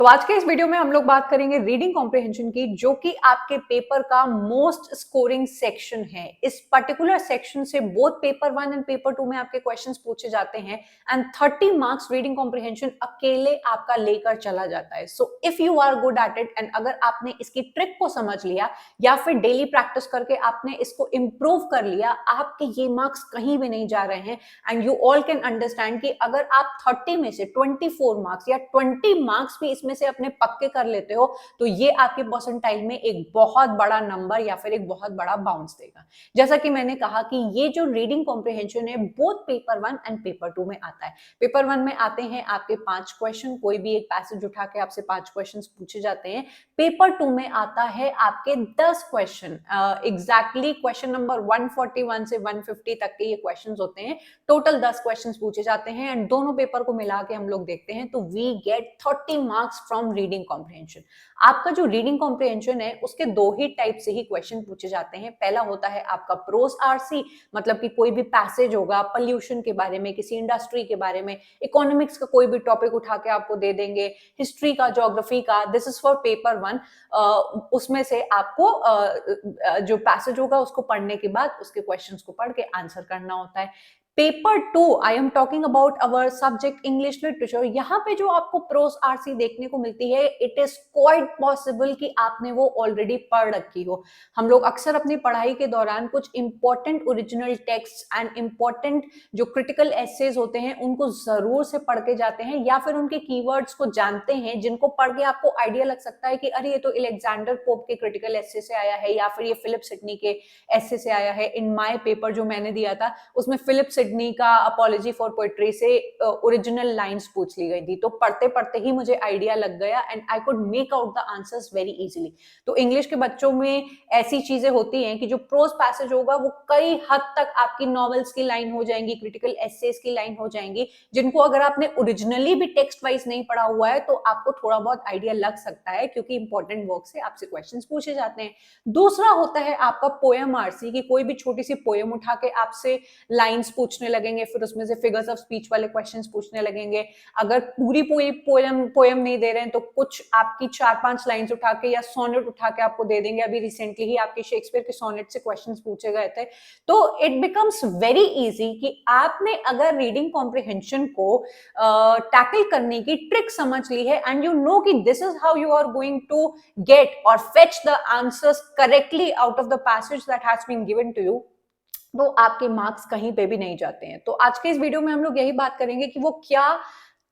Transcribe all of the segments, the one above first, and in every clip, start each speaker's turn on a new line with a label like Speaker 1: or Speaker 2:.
Speaker 1: तो आज के इस वीडियो में हम लोग बात करेंगे रीडिंग कॉम्प्रिहेंशन की, जो कि आपके पेपर का मोस्ट स्कोरिंग सेक्शन है। इस पर्टिकुलर सेक्शन से बोथ पेपर 1 एंड पेपर 2 में आपके क्वेश्चंस पूछे जाते हैं एंड 30 मार्क्स रीडिंग कॉम्प्रिहेंशन अकेले आपका लेकर चला जाता है। So if you are good at it and अगर आपने इसकी ट्रिक को समझ लिया या फिर डेली प्रैक्टिस करके आपने इसको इंप्रूव कर लिया, आपके ये मार्क्स कहीं भी नहीं जा रहे हैं। And you all can understand कि अगर आप 30 में से 24 मार्क्स या 20 मार्क्स भी इसमें से अपने पक्के कर लेते हो तो ये आपके परसेंटाइल में एक बहुत बड़ा नंबर या फिर एक बहुत बड़ा बाउंस देगा। जैसा कि मैंने कहा कि ये जो रीडिंग कॉम्प्रिहेंशन है बोथ पेपर 1 एंड पेपर 2 में आता है। पेपर 1 में आते हैं आपके 5 क्वेश्चन, कोई भी एक पैसेज उठा के आपसे 5 क्वेश्चन पूछे जाते हैं। पेपर 2 में आता है आपके 10 क्वेश्चन, एग्जैक्टली क्वेश्चन नंबर 141 से 150 तक के ये क्वेश्चंस होते हैं। टोटल 10 क्वेश्चंस पूछे जाते हैं एंड दोनों पेपर को मिला के हम लोग देखते हैं तो we get 30 marks from reading comprehension. आपका जो रीडिंग कॉम्प्रिहेंशन है उसके दो ही टाइप से ही क्वेश्चन पूछे जाते हैं। पहला होता है आपका प्रोस आरसी, मतलब कि कोई भी पैसेज होगा पॉल्यूशन के बारे में, किसी इंडस्ट्री के बारे में, इकोनॉमिक्स का कोई भी टॉपिक उठा के आपको दे देंगे, हिस्ट्री का, ज्योग्राफी का। This is for paper 1। उसमें से आपको जो पैसेज होगा उसको पढ़ने के बाद उसके क्वेश्चंस को पढ़ के आंसर करना होता है। Paper 2 I am talking about our subject English literature. यहाँ पे जो आपको प्रोस आरसी देखने को मिलती है, इट इज क्वाइट पॉसिबल कि आपने वो ऑलरेडी पढ़ रखी हो। हम लोग अक्सर अपनी पढ़ाई के दौरान कुछ important original text and important जो क्रिटिकल एसेज होते हैं उनको जरूर से पढ़ के जाते हैं या फिर उनके कीवर्ड्स को जानते हैं, जिनको पढ़ के आपको आइडिया लग सकता है कि अरे ये तो अलेक्जेंडर पोप के क्रिटिकल एसे से आया है या फिर ये फिलिप सिडनी के एसे से आया है। इन माय पेपर जो मैंने दिया था उसमें फिलिप सिडनी का अपॉलजी फॉर पोएट्री से ओरिजिनल लाइंस पूछ ली गई थी, तो पढ़ते पढ़ते ही मुझे आइडिया लग गया and I could make out the answers very easily. तो इंग्लिश के बच्चों में ऐसी चीजें होती हैं कि जो प्रोस पैसेज होगा वो कई हद तक आपकी नॉवेल्स की लाइन हो जाएंगी, क्रिटिकल एसेज की लाइन हो जाएंगी, जिनको अगर आपने ओरिजिनली भी टेक्स्ट वाइज नहीं पढ़ा हुआ है तो आपको थोड़ा बहुत आइडिया लग सकता है, क्योंकि इंपॉर्टेंट वर्क से आपसे क्वेश्चंस पूछे जाते हैं। दूसरा होता है आपका पोएम आरसी, की कोई भी छोटी सी पोएम उठा के आपसे लाइंस पूछने लगेंगे, फिर उसमें से फिगर्स ऑफ स्पीच वाले क्वेश्चंस पूछने लगेंगे। अगर पूरी पोएम नहीं दे रहे हैं तो कुछ आपकी 4-5 लाइंस उठा के या सोनेट उठा के आपको दे देंगे। अभी रिसेंटली ही आपके शेक्सपियर के सोनेट से क्वेश्चंस पूछे गए थे। तो इट बिकम्स वेरी इजी कि आपने अगर रीडिंग कॉम्प्रिहेंशन को टैकल करने की ट्रिक समझ ली है एंड यू नो कि this is how you are going to get और fetch the answers correctly out of the passage that has been given to you, तो आपके मार्क्स कहीं पे भी नहीं जाते हैं। तो आज के इस वीडियो में हम लोग यही बात करेंगे कि वो क्या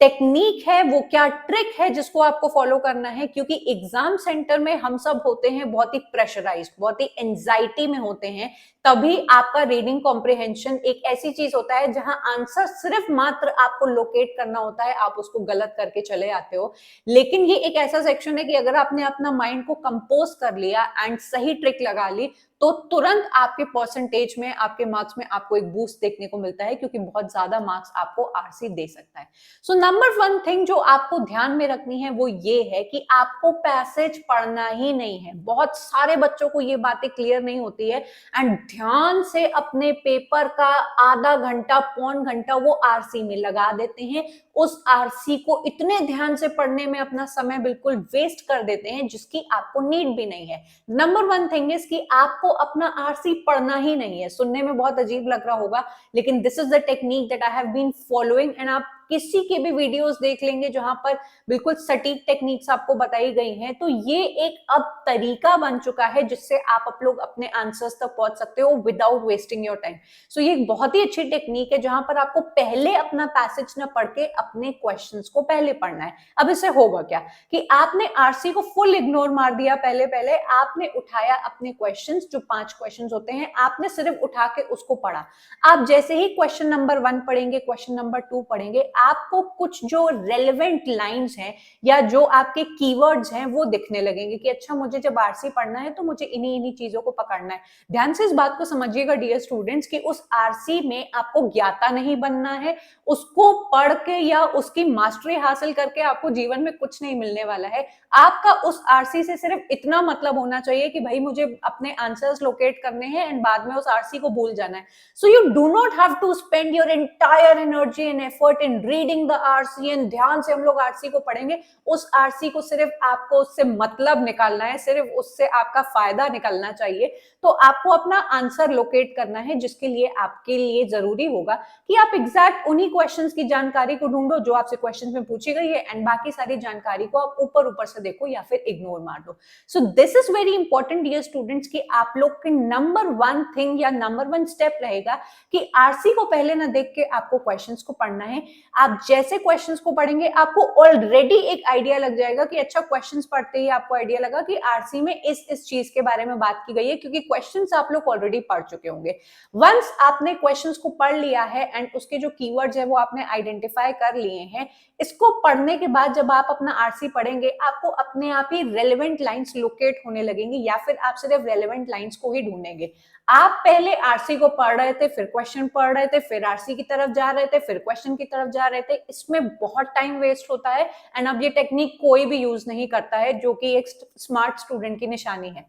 Speaker 1: टेक्निक है, वो क्या ट्रिक है जिसको आपको फॉलो करना है, क्योंकि एग्जाम सेंटर में हम सब होते हैं बहुत ही प्रेशराइज्ड, बहुत ही एंजाइटी में होते हैं। तभी आपका रीडिंग कॉम्प्रिहेंशन एक ऐसी चीज होता है जहां आंसर सिर्फ मात्र आपको लोकेट करना होता है, आप उसको गलत करके चले आते हो। लेकिन ये एक ऐसा सेक्शन है कि अगर आपने अपना माइंड को कंपोज कर लिया एंड सही ट्रिक लगा ली तो तुरंत आपके परसेंटेज में, आपके मार्क्स में आपको एक बूस्ट देखने को मिलता है, क्योंकि बहुत ज्यादा मार्क्स आपको आरसी दे सकता है। सो नंबर 1 थिंग जो आपको ध्यान में रखनी है वो ये है कि आपको पैसेज पढ़ना ही नहीं है। बहुत सारे बच्चों को ये बातें क्लियर नहीं होती है एंड ध्यान से अपने पेपर का आधा घंटा, पौन घंटा वो आरसी में लगा देते हैं। उस आरसी को इतने ध्यान से पढ़ने में अपना समय बिल्कुल वेस्ट कर देते हैं जिसकी आपको नीड भी नहीं है। नंबर 1 थिंग इज कि आपको अपना आरसी पढ़ना ही नहीं है। सुनने में बहुत अजीब लग रहा होगा, लेकिन this is the technique that I have been following and आप किसी के भी वीडियोस देख लेंगे जहां पर बिल्कुल सटीक टेक्निक्स आपको बताई गई हैं। तो ये एक अब तरीका बन चुका है जिससे आप लोग अपने आंसर्स तक पहुंच सकते हो विदाउट वेस्टिंग योर टाइम। सो ये एक बहुत ही अच्छी टेक्निक है जहां पर आपको पहले अपना पैसेज ना पढ़ के अपने क्वेश्चंस को पहले पढ़ना है। अब इससे होगा क्या कि आपने आरसी को फुल इग्नोर मार दिया। पहले पहले आपने उठाया अपने क्वेश्चंस, जो 5 क्वेश्चंस होते हैं, आपने सिर्फ उठा के उसको पढ़ा। आप जैसे ही क्वेश्चन नंबर 1 पढ़ेंगे, क्वेश्चन नंबर 2 पढ़ेंगे, आपको कुछ जो रेलेवेंट लाइंस हैं या जो आपके कीवर्ड्स हैं वो दिखने लगेंगे कि अच्छा मुझे जब आरसी पढ़ना है तो मुझे इन्हीं चीजों को पकड़ना है। ध्यान से इस बात को समझिएगा डियर स्टूडेंट्स कि उस आरसी में आपको ज्ञाता नहीं बनना है। उसको पढ़ के या उसकी मास्टरी हासिल करके आपको जीवन में कुछ नहीं मिलने वाला है। आपका उस आरसी से सिर्फ इतना मतलब होना चाहिए कि भाई मुझे अपने आंसर्स लोकेट करने हैं एंड बाद में उस आरसी को भूल जाना है। So you do not have to spend your entire energy and effort in reading the RC and ध्यान से हम लोग आरसी को पढ़ेंगे, उस आरसी को सिर्फ आपको उससे मतलब निकालना है, सिर्फ उससे आपका फायदा निकलना चाहिए। तो आपको अपना आंसर लोकेट करना है, जिसके लिए आपके लिए जरूरी होगा कि आप एग्जैक्ट उन्हीं क्वेश्चंस की जानकारी को ढूंढो जो आपसे क्वेश्चंस में पूछी गई है, एंड बाकी सारी जानकारी को आप ऊपर ऊपर से देखो या फिर इग्नोर मार दो। So this is very important dear students कि आप लोग के नंबर वन थिंग या नंबर वन स्टेप रहेगा कि आरसी को पहले ना देख के आपको क्वेश्चंस को पढ़ना है। आप जैसे क्वेश्चंस को पढ़ेंगे आपको ऑलरेडी एक आइडिया लग जाएगा कि अच्छा, क्वेश्चंस पढ़ते ही आपको आइडिया लगा कि आरसी में इस चीज के बारे में बात की गई है, क्योंकि क्वेश्चंस आप लोग ऑलरेडी पढ़ चुके होंगे। वंस आपने क्वेश्चंस को पढ़ लिया है एंड उसके जो कीवर्ड्स है वो आपने आइडेंटिफाई कर लिए हैं, इसको पढ़ने के बाद जब आप अपना आरसी पढ़ेंगे आपको अपने आप ही रेलेवेंट लाइंस लोकेट होने लगेंगी, या फिर आप सिर्फ रेलेवेंट लाइंस को ही ढूंढेंगे। आप पहले आरसी को पढ़ रहे थे, फिर क्वेश्चन पढ़ रहे थे, फिर आरसी की तरफ जा रहे थे, फिर क्वेश्चन की तरफ जा रहे थे, इसमें बहुत टाइम वेस्ट होता है। एंड अब ये टेक्निक कोई भी यूज नहीं करता है, जो कि एक स्मार्ट स्टूडेंट की निशानी है।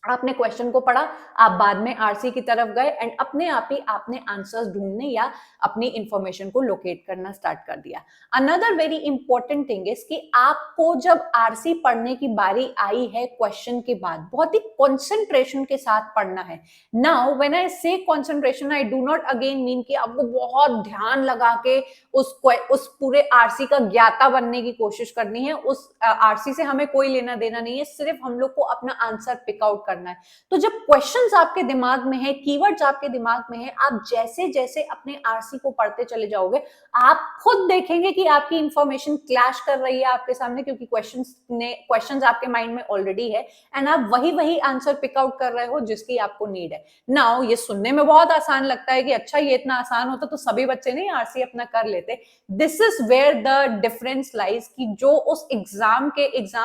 Speaker 1: आपने क्वेश्चन को पढ़ा, आप बाद में आरसी की तरफ गए एंड अपने आप ही आपने आंसर्स ढूंढने या अपनी इंफॉर्मेशन को लोकेट करना स्टार्ट कर दिया। Another very important thing is कि आपको जब आरसी पढ़ने की बारी आई है क्वेश्चन के बाद, बहुत ही कंसंट्रेशन के साथ पढ़ना है। नाउ व्हेन आई से concentration, I do not again mean कि आपको बहुत ध्यान लगा के उस पूरे आरसी का ज्ञाता बनने की कोशिश करनी है। उस आरसी से हमें कोई लेना देना नहीं है, सिर्फ हम लोग को अपना आंसर पिक आउट करना है। तो जब क्वेश्चंस आपके दिमाग में है, कीवर्ड्स आपके दिमाग में है, आप जैसे जैसे अपने आरसी को पढ़ते चले जाओगे, आप खुद देखेंगे कि आपकी इंफॉर्मेशन क्लैश कर रही है आपके सामने, क्योंकि क्वेश्चंस आपके माइंड में ऑलरेडी है एंड आप वही आंसर पिक आउट कर रहे हो जिसकी आपको नीड है। नाउ ये सुनने में बहुत आसान लगता है कि अच्छा, ये इतना आसान होता तो सभी बच्चे नहीं आरसी अपना कर लेते। This is where the difference lies कि जो उस एग्जाम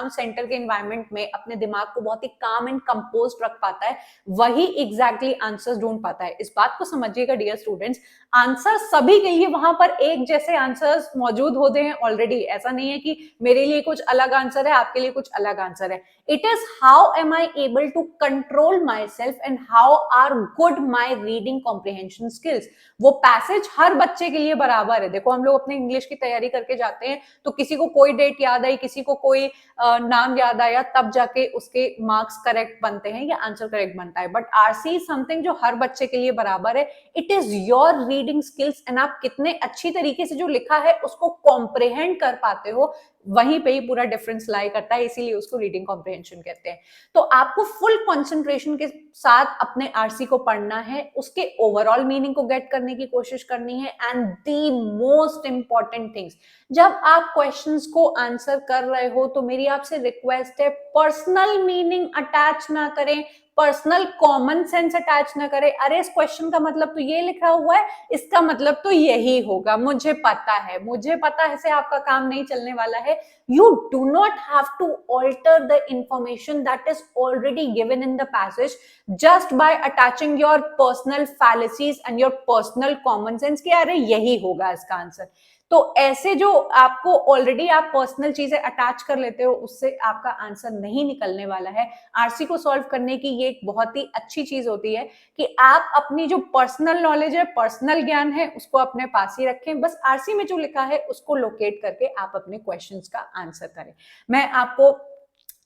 Speaker 1: सेंटर के एनवायरमेंट में अपने दिमाग को बहुत ही काम एंड कंपोज्ड रख पाता है, वही एग्जैक्टली आंसर्स ढूंढ पाता है। इस बात को समझिएगा डियर स्टूडेंट्स, आंसर सभी के लिए वहां पर एक जैसे आंसर्स मौजूद होते हैं ऑलरेडी। ऐसा नहीं है कि मेरे लिए कुछ अलग आंसर है, आपके लिए कुछ अलग आंसर है। It is how am I able to control my self and how are good my reading comprehension skills. वो पैसेज हर बच्चे के लिए बराबर है। देखो, हम लोग अपने इंग्लिश की तैयारी करके जाते हैं तो किसी को कोई डेट याद आई, किसी को कोई नाम याद आया, तब जाके उसके मार्क्स करेक्ट बनते हैं या आंसर करेक्ट बनता है। बट आरसी इज समथिंग जो हर बच्चे के लिए बराबर है। It is your reading skills and आप कितने अच्छी तरीके से जो लिखा है उसको कॉम्प्रिहेंड कर पाते हो, वहीं पे ही पूरा डिफरेंस लाई करता है, इसीलिए उसको रीडिंग कॉम्प्रिहेंशन कहते हैं। तो आपको फुल कंसंट्रेशन के साथ अपने आरसी को पढ़ना है, उसके ओवरऑल मीनिंग को गेट करने की कोशिश करनी है। And the most important things, जब आप क्वेश्चंस को आंसर कर रहे हो तो मेरी आपसे रिक्वेस्ट है, पर्सनल मीनिंग अटैच ना करें, पर्सनल कॉमन सेंस अटैच ना करें। अरे, इस क्वेश्चन का मतलब तो ये लिखा हुआ है, इसका मतलब तो यही होगा, मुझे पता है से आपका काम नहीं चलने वाला है। You do not have to alter the information that is already given in the passage just by attaching your personal fallacies and your personal common sense कि अरे यही होगा इसका आंसर। तो ऐसे जो आपको ऑलरेडी आप पर्सनल चीजें अटैच कर लेते हो, उससे आपका आंसर नहीं निकलने वाला है। आरसी को सॉल्व करने की ये एक बहुत ही अच्छी चीज होती है कि आप अपनी जो पर्सनल नॉलेज है, पर्सनल ज्ञान है, उसको अपने पास ही रखें। बस आरसी में जो लिखा है उसको लोकेट करके आप अपने क्वेश्चंस का आंसर करें। मैं आपको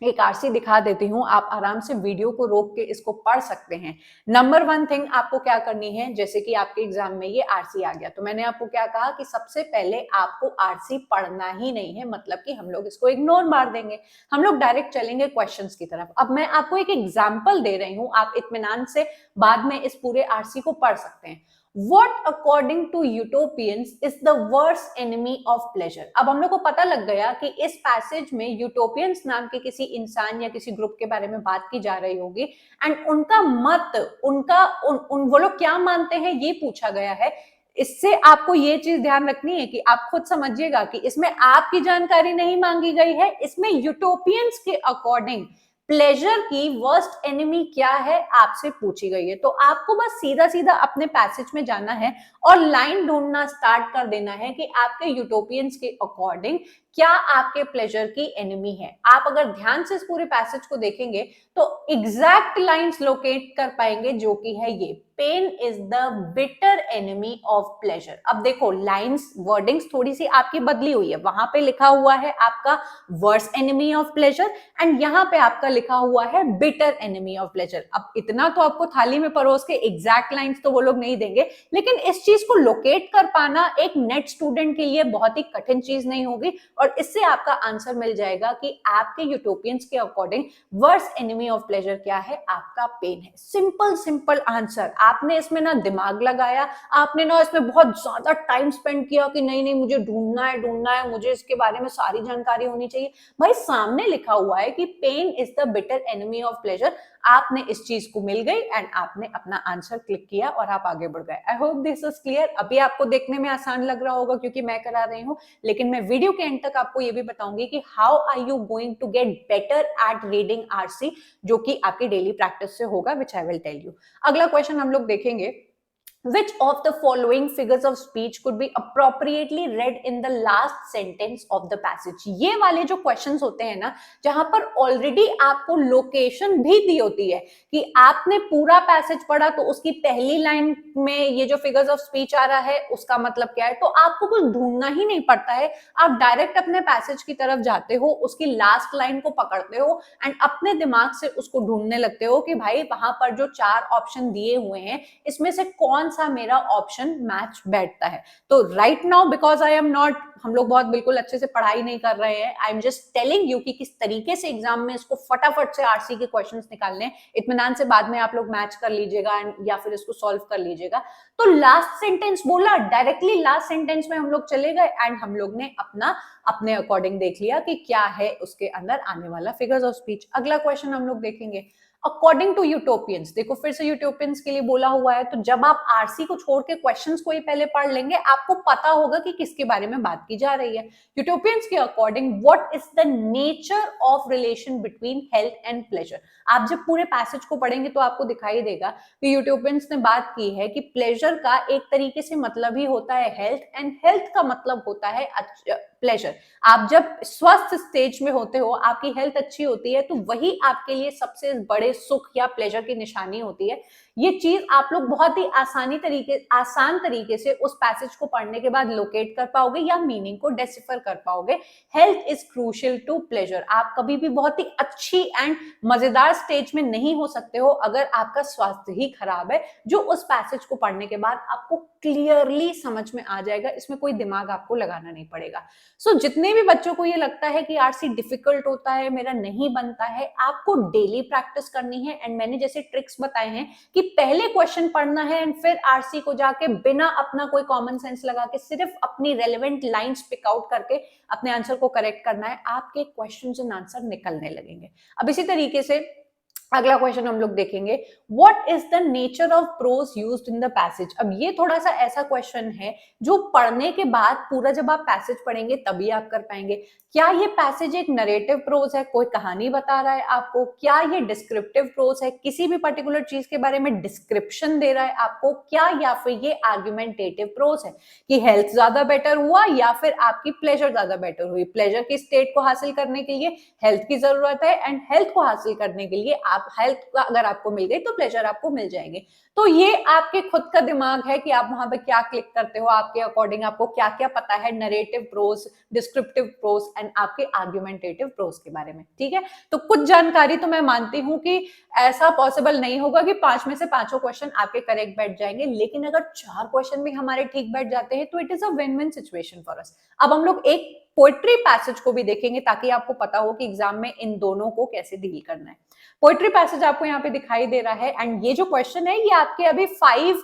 Speaker 1: एक आरसी दिखा देती हूं, आप आराम से वीडियो को रोक के इसको पढ़ सकते हैं। नंबर वन थिंग आपको क्या करनी है, जैसे कि आपके एग्जाम में ये आरसी आ गया तो मैंने आपको क्या कहा कि सबसे पहले आपको आरसी पढ़ना ही नहीं है, मतलब कि हम लोग इसको इग्नोर मार देंगे, हम लोग डायरेक्ट चलेंगे क्वेश्चंस की तरफ। अब मैं आपको एक एग्जाम्पल दे रही हूं, आप इत्मीनान से बाद में इस पूरे आरसी को पढ़ सकते हैं। What according to utopians is the worst enemy of pleasure? अब हम लोग को पता लग गया कि इस पैसेज में यूटोपियंस नाम के किसी इंसान या किसी ग्रुप के बारे में बात की जा रही होगी एंड उनका मत, वो लोग क्या मानते हैं ये पूछा गया है। इससे आपको ये चीज ध्यान रखनी है कि आप खुद समझिएगा कि इसमें आपकी जानकारी नहीं मांगी गई है, इसमें यूटोपियंस के अकॉर्डिंग प्लेजर की वर्स्ट एनिमी क्या है आपसे पूछी गई है। तो आपको बस सीधा सीधा अपने पैसेज में जाना है और लाइन ढूंढना स्टार्ट कर देना है कि आपके यूटोपियंस के अकॉर्डिंग क्या आपके प्लेजर की एनिमी है? आप अगर ध्यान से इस पूरे पैसेज को देखेंगे तो एग्जैक्ट लाइंस लोकेट कर पाएंगे जो कि है ये, pain is the bitter enemy of pleasure. अब देखो लाइंस वर्डिंग्स थोड़ी सी आपकी बदली हुई है, वहां पे लिखा हुआ है आपका worse enemy of pleasure and यहाँ पे आपका लिखा हुआ है बिटर एनिमी ऑफ प्लेजर। अब इतना तो आपको थाली में परोस के एग्जैक्ट लाइंस तो वो लोग नहीं देंगे, लेकिन इस चीज को लोकेट कर पाना एक नेट स्टूडेंट के लिए बहुत ही कठिन चीज नहीं होगी और इससे आपका आंसर मिल जाएगा कि आपके यूटोपियंस के according worse enemy of pleasure क्या है, आपका पेन है। सिंपल सिंपल आंसर, आपने इसमें ना दिमाग लगाया, आपने ना इसमें बहुत ज्यादा टाइम स्पेंड किया कि नहीं नहीं मुझे ढूंढना है, मुझे इसके बारे में सारी जानकारी होनी चाहिए। भाई सामने लिखा हुआ है कि pain is the bitter enemy of pleasure, आपने इस चीज को मिल गई एंड आपने अपना आंसर क्लिक किया और आप आगे बढ़ गए। I hope this is clear. अभी आपको देखने में आसान लग रहा होगा क्योंकि मैं करा रही हूँ, लेकिन मैं वीडियो के एंड तक आपको ये भी बताऊंगी कि how are you going to get better at reading RC, जो कि आपकी डेली प्रैक्टिस से होगा, which I will tell you. अगला क्वेश्चन हम लोग देखेंगे, which of the following figures of speech could be appropriately read in the last sentence of the passage। ये वाले जो क्वेश्चंस होते हैं ना, जहां पर ऑलरेडी आपको लोकेशन भी दी होती है कि आपने पूरा पैसेज पढ़ा तो उसकी पहली लाइन में ये जो फिगर्स ऑफ स्पीच आ रहा है उसका मतलब क्या है, तो आपको कुछ ढूंढना ही नहीं पड़ता है, आप डायरेक्ट अपने पैसेज की तरफ जाते हो, उसकी लास्ट लाइन को पकड़ते हो एंड अपने दिमाग से उसको ढूंढने लगते हो कि भाई वहां पर जो 4 ऑप्शन दिए हुए हैं इसमें से कौन सा मेरा ऑप्शन मैच बैठता है। तो right now because I am not, हम लोग बहुत बिल्कुल अच्छे से पढ़ाई नहीं कर रहे हैं, I am just telling you कि किस तरीके से एग्जाम में इसको फटाफट से आरसी के क्वेश्चंस निकालने हैं। इत्मीनान से बाद में आप लोग मैच कर लीजिएगा या फिर इसको सॉल्व कर लीजिएगा। तो लास्ट सेंटेंस बोला, डायरेक्टली लास्ट सेंटेंस में हम लोग चले गए एंड हम लोग ने अपने अकॉर्डिंग देख लिया कि क्या है उसके अंदर आने वाला फिगर्स ऑफ स्पीच। अगला क्वेश्चन हम लोग देखेंगे, अकॉर्डिंग टू यूटोपियंस। देखो फिर से यूटोपियंस के लिए बोला हुआ है, तो जब आप आरसी को छोड़ के क्वेश्चंस को ही पहले पढ़ लेंगे आपको पता होगा कि किसके बारे में बात की जा रही है। यूटोपियंस के according what is the nature of relation between health and pleasure. आप जब पूरे पैसेज को पढ़ेंगे तो आपको दिखाई देगा कि यूटोपियंस ने बात की है कि प्लेजर का एक तरीके से मतलब ही होता है हेल्थ एंड हेल्थ का मतलब होता है प्लेजर। आप जब स्वस्थ स्टेज में होते हो, आपकी हेल्थ अच्छी होती है, तो वही आपके लिए सबसे बड़े सुख या प्लेजर की निशानी होती है। ये चीज आप लोग बहुत ही आसान तरीके से उस पैसेज को पढ़ने के बाद लोकेट कर पाओगे या मीनिंग को डेसिफर कर पाओगे। Health is crucial to pleasure. आप कभी भी बहुत ही अच्छी एंड मजेदार स्टेज में नहीं हो सकते हो अगर आपका स्वास्थ्य ही खराब है, जो उस पैसेज को पढ़ने के बाद आपको क्लियरली समझ में आ जाएगा। इसमें कोई दिमाग आपको लगाना नहीं पड़ेगा। सो जितने भी बच्चों को ये लगता है कि आरसी डिफिकल्ट होता है, मेरा नहीं बनता है, आपको डेली प्रैक्टिस करनी है एंड मैंने जैसे ट्रिक्स बताए हैं कि पहले क्वेश्चन पढ़ना है एंड फिर आरसी को जाके बिना अपना कोई कॉमन सेंस लगा के सिर्फ अपनी रेलेवेंट लाइंस पिक आउट करके अपने आंसर को करेक्ट करना है, आपके क्वेश्चंस एंड आंसर निकलने लगेंगे। अब इसी तरीके से अगला क्वेश्चन हम लोग देखेंगे, what is the nature of pros used in the passage. अब ये थोड़ा सा ऐसा क्वेश्चन है जो पढ़ने के बाद पूरा जब आप पैसेज पढ़ेंगे तभी आप कर पाएंगे। क्या ये पैसेज एक नरेटिव प्रोज है, कोई कहानी बता रहा है आपको, क्या ये डिस्क्रिप्टिव प्रोज है, किसी भी पर्टिकुलर चीज के बारे में डिस्क्रिप्शन दे रहा है आपको, क्या या फिर ये आर्ग्यूमेंटेटिव प्रोज है कि हेल्थ ज्यादा बेटर हुआ या फिर आपकी प्लेजर ज्यादा बेटर हुई। प्लेजर की स्टेट को हासिल करने के लिए हेल्थ की जरूरत है एंड हेल्थ को हासिल करने के लिए हेल्थ अगर आपको मिल गई तो प्लेजर आपको मिल जाएंगे। तो ये आपके खुद का दिमाग है कि आप वहां पे क्या क्लिक करते हो, आपके अकॉर्डिंग आपको क्या क्या पता है narrative prose, descriptive prose and आपके आर्ग्यूमेंटेटिव प्रोज के बारे में। ठीक है, तो कुछ जानकारी तो मैं मानती हूं कि ऐसा पॉसिबल नहीं होगा कि 5 में से 5 क्वेश्चन आपके करेक्ट बैठ जाएंगे, लेकिन अगर 4 क्वेश्चन भी हमारे ठीक बैठ जाते हैं तो it is a win win situation for us. अब हम लोग एक पोएट्री पैसेज को भी देखेंगे ताकि आपको पता हो कि एग्जाम में इन दोनों को कैसे डील करना है। पोएट्री पैसेज आपको यहाँ पे दिखाई दे रहा है एंड ये जो क्वेश्चन है ये आपके अभी 5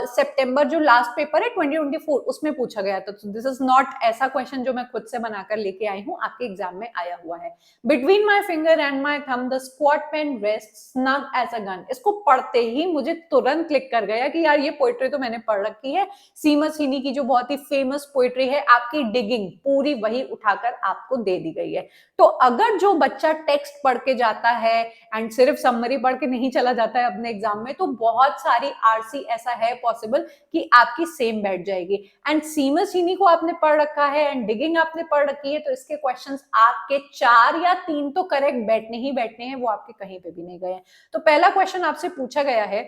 Speaker 1: सितंबर जो लास्ट पेपर है 2024 उसमें पूछा गया था। दिस इज नॉट ऐसा क्वेश्चन जो मैं खुद से बनाकर लेके आई हूँ, आपके एग्जाम में आया हुआ है। Between my finger and my thumb the squat pen rest snug as a gun. इसको पढ़ते ही मुझे तुरंत क्लिक कर गया कि यार ये पोएट्री तो मैंने पढ़ रखी है। सीमस हीनी की जो बहुत ही फेमस पोएट्री है, आपकी डिगिंग पूरी वही उठाकर आपको दे दी गई है। तो अगर जो बच्चा टेक्स्ट पढ़ के जाता है एंड सिर्फ समरी पढ़ के नहीं चला जाता है अपने एग्जाम में, तो बहुत सारी आरसी ऐसा है पॉसिबल कि आपकी सेम बैठ जाएगी। एंड सीमस चीनी को आपने पढ़ रखा है एंड डिगिंग आपने पढ़ रखी है, तो इसके क्वेश्चंस आपके 4 या 3 तो करेक्ट बैठने ही बैठने हैं, वो आपके कहीं पे भी नहीं गए। तो पहला क्वेश्चन आपसे पूछा गया है,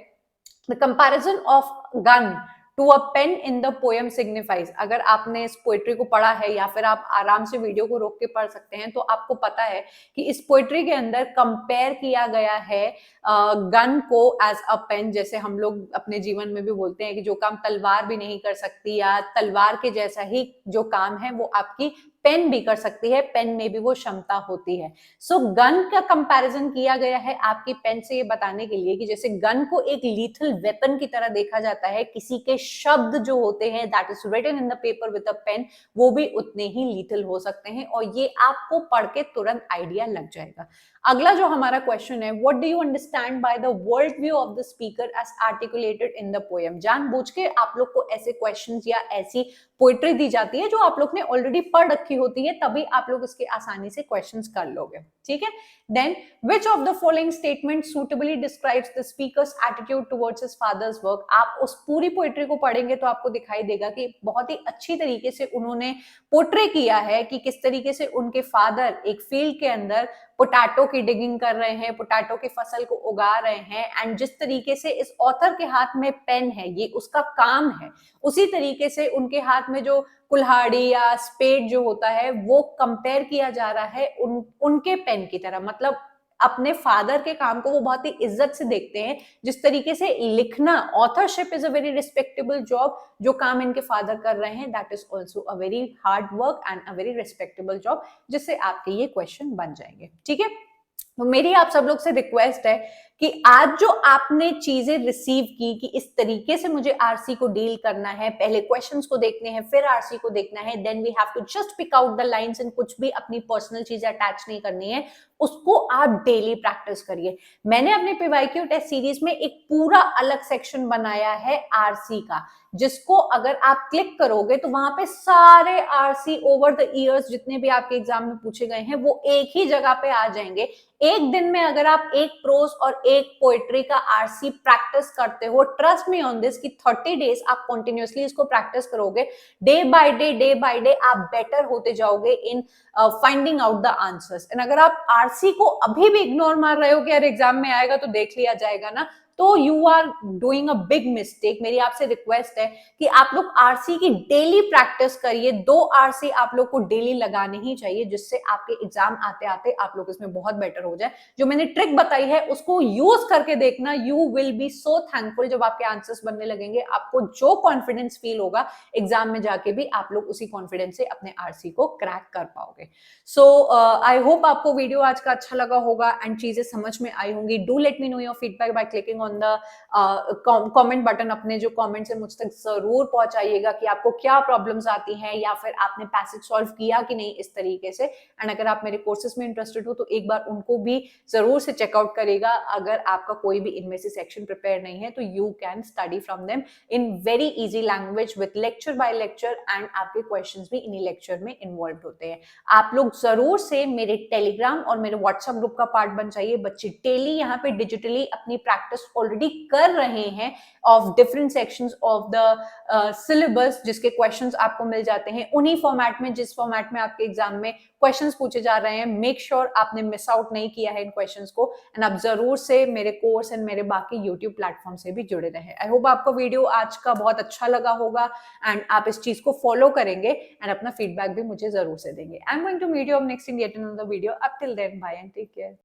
Speaker 1: the comparison of gun to a pen in the poem signifies. अगर आपने इस पोएट्री को पढ़ा है या फिर आप आराम से वीडियो को रोक के पढ़ सकते हैं, तो आपको पता है कि इस पोएट्री के अंदर कंपेयर किया गया है गन को एज अ पेन। जैसे हम लोग अपने जीवन में भी बोलते हैं कि जो काम तलवार भी नहीं कर सकती या तलवार के जैसा ही जो काम है वो आपकी पेन भी कर सकती है, पेन में भी वो क्षमता होती है। सो गन का कंपैरिजन किया गया है आपकी पेन से, ये बताने के लिए कि जैसे गन को एक लीथल वेपन की तरह देखा जाता है, किसी के शब्द जो होते हैं that is written in the paper with a pen, वो भी उतने ही लीथल हो सकते हैं, और ये आपको पढ़ के तुरंत आइडिया लग जाएगा। अगला जो हमारा क्वेश्चन है, what do you understand by the world view of the speaker as articulated in the poem. जानबूझ के आप लोग को ऐसे क्वेश्चंस या ऐसी पोएट्री दी जाती है जो आप लोग ने ऑलरेडी पढ़ रखी होती है, तभी आप लोग इसके आसानी से क्वेश्चंस कर लोगे, ठीक है। Then which of the following statement suitably describes the speaker's attitude towards his father's work. आप उस पूरी पोएट्री को पढ़ेंगे तो आपको दिखाई देगा कि बहुत ही अच्छी तरीके से उन्होंने पोर्ट्रे किया है कि किस तरीके से उनके फादर एक फील्ड के अंदर पोटैटो की डिगिंग कर रहे हैं, पोटैटो की फसल को उगा रहे हैं, एंड जिस तरीके से इस ऑथर के हाथ में पेन है, ये उसका काम है, उसी तरीके से उनके हाथ में जो कुल्हाड़ी या स्पेड जो होता है वो कंपेयर किया जा रहा है उनके पेन की तरह। मतलब अपने फादर के काम को वो बहुत ही इज्जत से देखते हैं। जिस तरीके से लिखना, authorship is a very respectable job, जो काम इनके फादर कर रहे हैं that is also a very hard work and a very respectable job, जिससे आपके ये क्वेश्चन बन जाएंगे, ठीक है। तो मेरी आप सब लोग से रिक्वेस्ट है कि आज जो आपने चीजें रिसीव की कि इस तरीके से मुझे आरसी को डील करना है, पहले क्वेश्चंस को देखने हैं फिर आरसी को देखना है, then we have to just pick out the lines and कुछ भी अपनी पर्सनल चीजें अटैच नहीं करनी है, उसको आप डेली प्रैक्टिस करिए। मैंने अपने पीवाईक्यू टेस्ट सीरीज में एक पूरा अलग सेक्शन बनाया है आरसी का, जिसको अगर आप क्लिक करोगे तो वहां पे सारे आरसी ओवर द इयर्स जितने भी आपके एग्जाम में पूछे गए हैं वो एक ही जगह पे आ जाएंगे। एक दिन में अगर आप एक प्रोज और एक पोएट्री का आरसी प्रैक्टिस करते हो, ट्रस्ट मी ऑन दिस कि 30 डेज आप कंटिन्यूअसली इसको प्रैक्टिस करोगे, डे बाय डे आप बेटर होते जाओगे in finding out the answers. And अगर आप आरसी को अभी भी इग्नोर मार रहे हो कि यार एग्जाम में आएगा तो देख लिया जाएगा ना, तो you are doing a big mistake. मेरी आपसे रिक्वेस्ट है कि आप लोग आरसी की डेली प्रैक्टिस करिए। 2 आरसी आप लोग को डेली लगाने ही चाहिए, जिससे आपके एग्जाम आते आते आप लोग इसमें बहुत बेटर हो जाए। जो मैंने ट्रिक बताई है उसको यूज करके देखना, you will be so thankful. जब आपके आंसर्स बनने लगेंगे आपको जो कॉन्फिडेंस फील होगा एग्जाम में जाके भी आप लोग उसी कॉन्फिडेंस से अपने आरसी को क्रैक कर पाओगे। सो आई होप आपको वीडियो आज का अच्छा लगा होगा एंड चीजें समझ में आई होंगी। Do let me know your feedback by clicking on the comment button. अपने जो कमेंट्स है मुझ तक जरूर पहुंचाइएगा कि आपको क्या प्रॉब्लम्स आती हैं या फिर आपने पैसेज सॉल्व किया कि नहीं इस तरीके से। एंड अगर आप मेरे कोर्सेज में इंटरेस्टेड हो तो एक बार उनको भी जरूर से चेकआउट करेगा। अगर आपका कोई भी इनमें से सेक्शन प्रिपेयर नहीं है तो you can study from them in very easy language with lecture by lecture, and आपके क्वेश्चंस भी इन्हीं लेक्चर में इन्वॉल्व होते हैं। आप लोग जरूर से मेरे टेलीग्राम और मेरे व्हाट्सएप ग्रुप का पार्ट बन जाइए। बच्चे डेली यहाँ पे डिजिटली अपनी प्रैक्टिस ऑलरेडी कर रहे हैं of different sections of the syllabus, जिसके क्वेश्चंस आपको मिल जाते हैं उन्हीं फॉर्मेट में जिस फॉर्मेट में आपके एग्जाम में क्वेश्चंस पूछे जा रहे हैं। मेक श्योर आपने मिस आउट नहीं किया है इन क्वेश्चंस को, एंड आप जरूर से मेरे कोर्स एंड मेरे बाकी यूट्यूब प्लेटफॉर्म से भी जुड़े रहे। आई होप आपको वीडियो आज का बहुत अच्छा लगा होगा एंड आप इस चीज को फॉलो करेंगे एंड अपना फीडबैक भी मुझे जरूर से देंगे। I am going to meet you up next in yet another video. Up till then bye and take care.